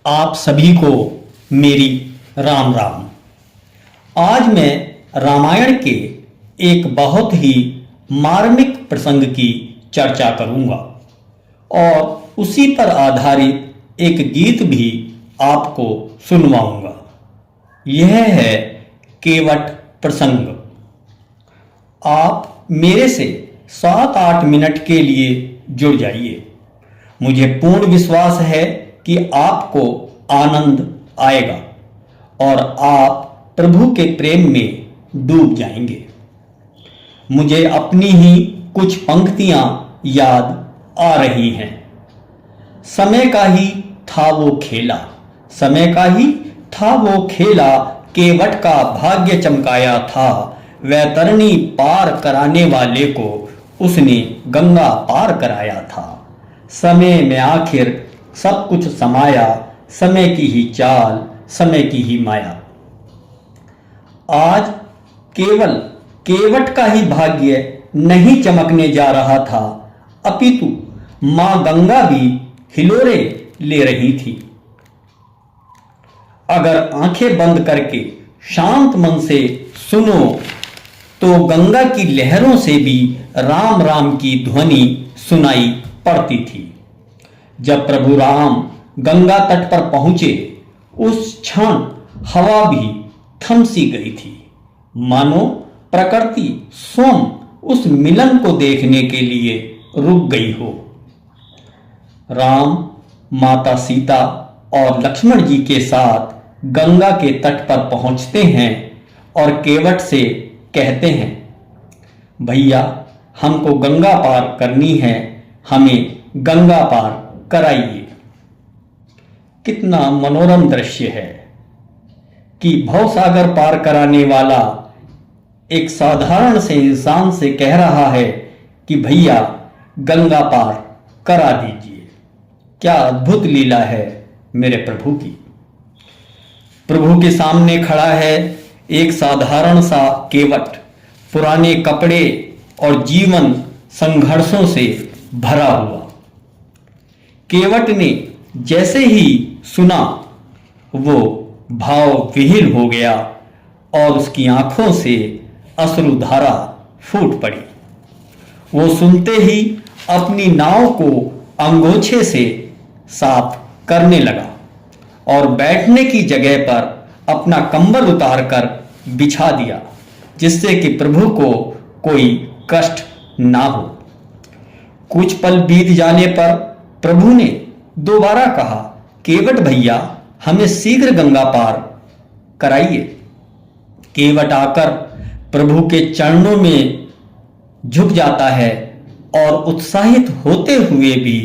आप सभी को मेरी राम राम। आज मैं रामायण के एक बहुत ही मार्मिक प्रसंग की चर्चा करूंगा और उसी पर आधारित एक गीत भी आपको सुनवाऊंगा। यह है केवट प्रसंग। आप मेरे से 7-8 मिनट के लिए जुड़ जाइए। मुझे पूर्ण विश्वास है कि आपको आनंद आएगा और आप प्रभु के प्रेम में डूब जाएंगे। मुझे अपनी ही कुछ पंक्तियां याद आ रही हैं। समय का ही था वो खेला, समय का ही था वो खेला, केवट का भाग्य चमकाया था। वैतरणी पार कराने वाले को उसने गंगा पार कराया था। समय में आखिर सब कुछ समाया, समय की ही चाल, समय की ही माया। आज केवल केवट का ही भाग्य नहीं चमकने जा रहा था, अपितु मां गंगा भी हिलोरे ले रही थी। अगर आंखें बंद करके शांत मन से सुनो तो गंगा की लहरों से भी राम राम की ध्वनि सुनाई पड़ती थी। जब प्रभु राम गंगा तट पर पहुंचे, उस क्षण हवा भी थम सी गई थी, मानो प्रकृति स्वयं उस मिलन को देखने के लिए रुक गई हो। राम, माता सीता और लक्ष्मण जी के साथ गंगा के तट पर पहुंचते हैं और केवट से कहते हैं, भैया हमको गंगा पार करनी है, हमें गंगा पार कराइए। कितना मनोरम दृश्य है कि भवसागर पार कराने वाला एक साधारण से इंसान से कह रहा है कि भैया गंगा पार करा दीजिए। क्या अद्भुत लीला है मेरे प्रभु की। प्रभु के सामने खड़ा है एक साधारण सा केवट, पुराने कपड़े और जीवन संघर्षों से भरा हुआ। केवट ने जैसे ही सुना वो भाव विहीन हो गया और उसकी आंखों से अश्रुधारा फूट पड़ी। वो सुनते ही अपनी नाव को अंगोछे से साफ करने लगा और बैठने की जगह पर अपना कंबल उतारकर बिछा दिया, जिससे कि प्रभु को कोई कष्ट ना हो। कुछ पल बीत जाने पर प्रभु ने दोबारा कहा, केवट भैया हमें शीघ्र गंगा पार कराइए। केवट आकर प्रभु के चरणों में झुक जाता है और उत्साहित होते हुए भी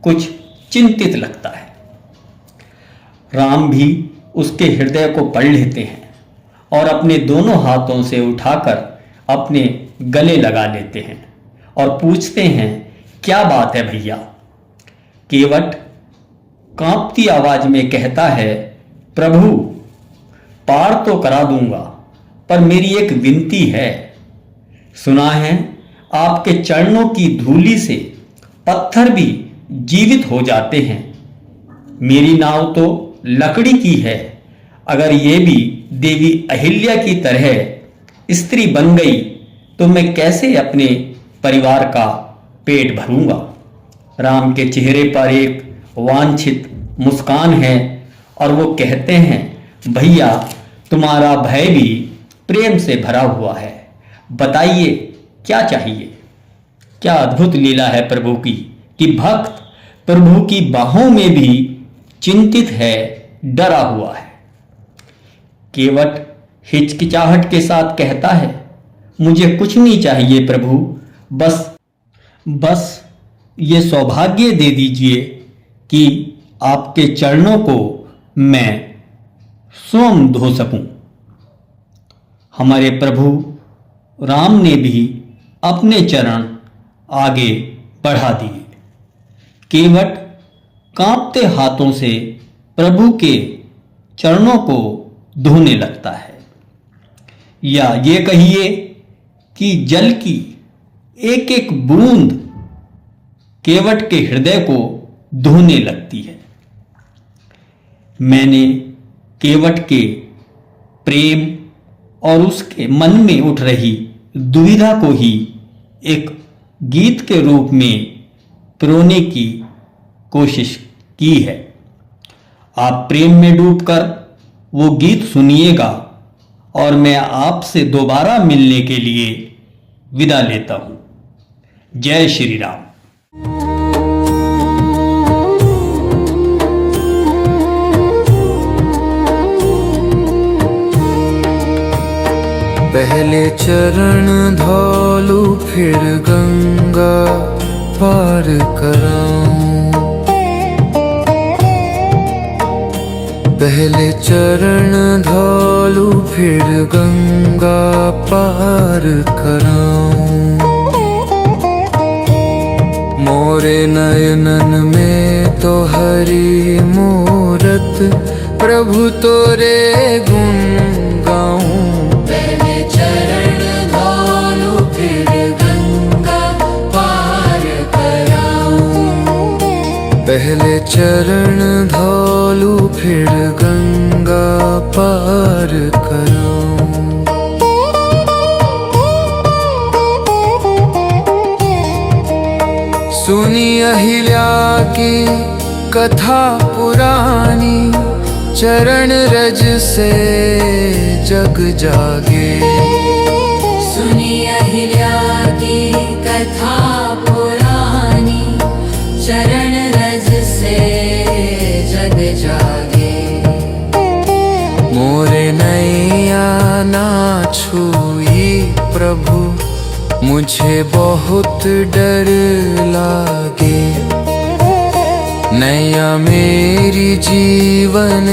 कुछ चिंतित लगता है। राम भी उसके हृदय को पढ़ लेते हैं और अपने दोनों हाथों से उठाकर अपने गले लगा लेते हैं और पूछते हैं, क्या बात है भैया। केवट कांपती आवाज में कहता है, प्रभु पार तो करा दूंगा, पर मेरी एक विनती है। सुना है आपके चरणों की धूलि से पत्थर भी जीवित हो जाते हैं। मेरी नाव तो लकड़ी की है, अगर ये भी देवी अहिल्या की तरह स्त्री बन गई तो मैं कैसे अपने परिवार का पेट भरूंगा। राम के चेहरे पर एक वांछित मुस्कान है और वो कहते हैं, भैया तुम्हारा भय भी प्रेम से भरा हुआ है, बताइए क्या चाहिए। क्या अद्भुत लीला है प्रभु की कि भक्त प्रभु की बाहों में भी चिंतित है, डरा हुआ है। केवट हिचकिचाहट के साथ कहता है, मुझे कुछ नहीं चाहिए प्रभु, बस ये सौभाग्य दे दीजिए कि आपके चरणों को मैं स्वयं धो सकूं। हमारे प्रभु राम ने भी अपने चरण आगे बढ़ा दिए। केवट कांपते हाथों से प्रभु के चरणों को धोने लगता है, या ये कहिए कि जल की एक एक बूंद केवट के हृदय को धोने लगती है। मैंने केवट के प्रेम और उसके मन में उठ रही दुविधा को ही एक गीत के रूप में पिरोने की कोशिश की है। आप प्रेम में डूबकर वो गीत सुनिएगा और मैं आपसे दोबारा मिलने के लिए विदा लेता हूँ। जय श्री राम। पहले चरण धोलू फिर गंगा पार कराऊं, पहले चरण धोलू फिर गंगा पार कराऊं। मोरे नयनन में तो हरि मूरत, प्रभु तोरे गुण गाऊं। पहले चरण धोलू फिर गंगा पार कराऊं, पहले चरण धोलू फिर गंगा पार कराऊं। सुनी अहिल्या की कथा पुरानी, चरण रज से जग जागे। सुनी अहिल्या की कथा पुरानी, चरण रज से जग जागे। मोरे नैया ना छुई प्रभु, मुझे बहुत डर लागे। नैया मेरी जीवन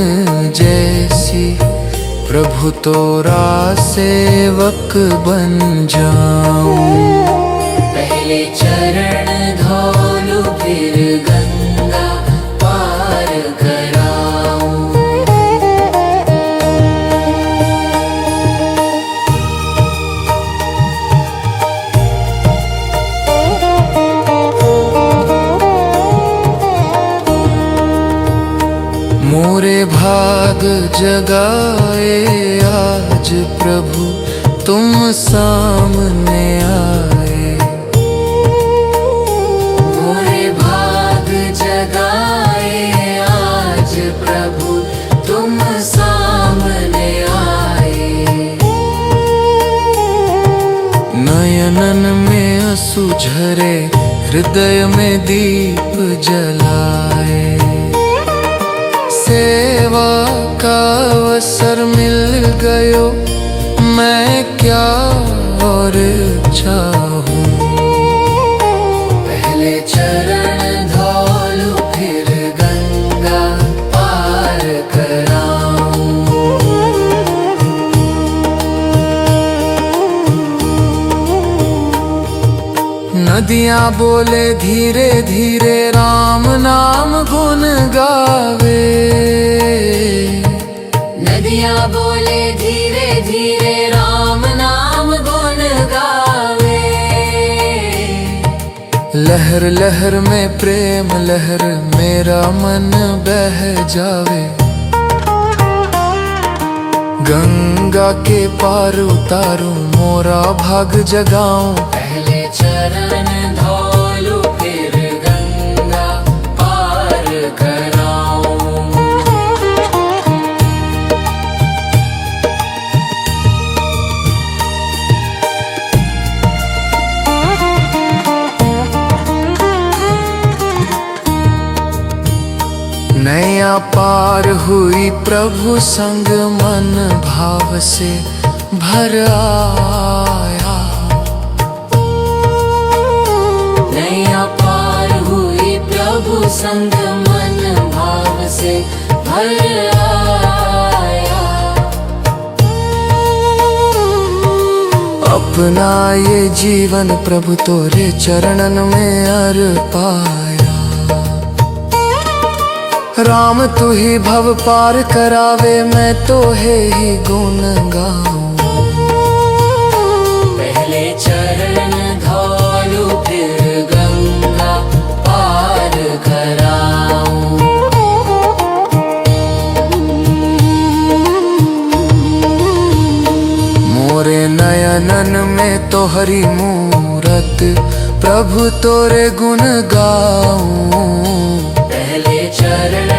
जैसी, प्रभु तोरा सेवक बन जाऊं। पहले चरण धोलू फिर गंगा पार कराऊं। मोरे भाग जगाए आज प्रभु, तुम सामने आए। मोरे भाग जगाए आज प्रभु, तुम सामने आए। नयनन में आंसू झरे, हृदय में दीप जलाए। सेवा का अवसर मिल गयो, मैं क्या और चाहूं। पहले चरण धोलू फिर गंगा पार कराऊं। नदियाँ बोले धीरे धीरे, राम नाम गुन गावे। नदियाँ बोले धीरे धीरे, राम नाम गुण गावे। लहर लहर में प्रेम लहर, मेरा मन बह जावे। गंगा के पार उतारू, मोरा भाग जगाऊं। पहले चरण धोलू फिर गंगा पार कराऊं। नैया पार हुई प्रभु संग, मन भाव से भर आया। नैया पार हुई प्रभु संग, मन भाव से भर आया। अपना ये जीवन प्रभु तोरे चरणन में अर्पाया। राम तू ही भव पार करावे, मैं तो है ही गुण गाऊं। पहले चरण धोलू फिर गंगा पार कराऊं। तो हरी मूरत प्रभु तोरे गुण गाऊं। पहले चरण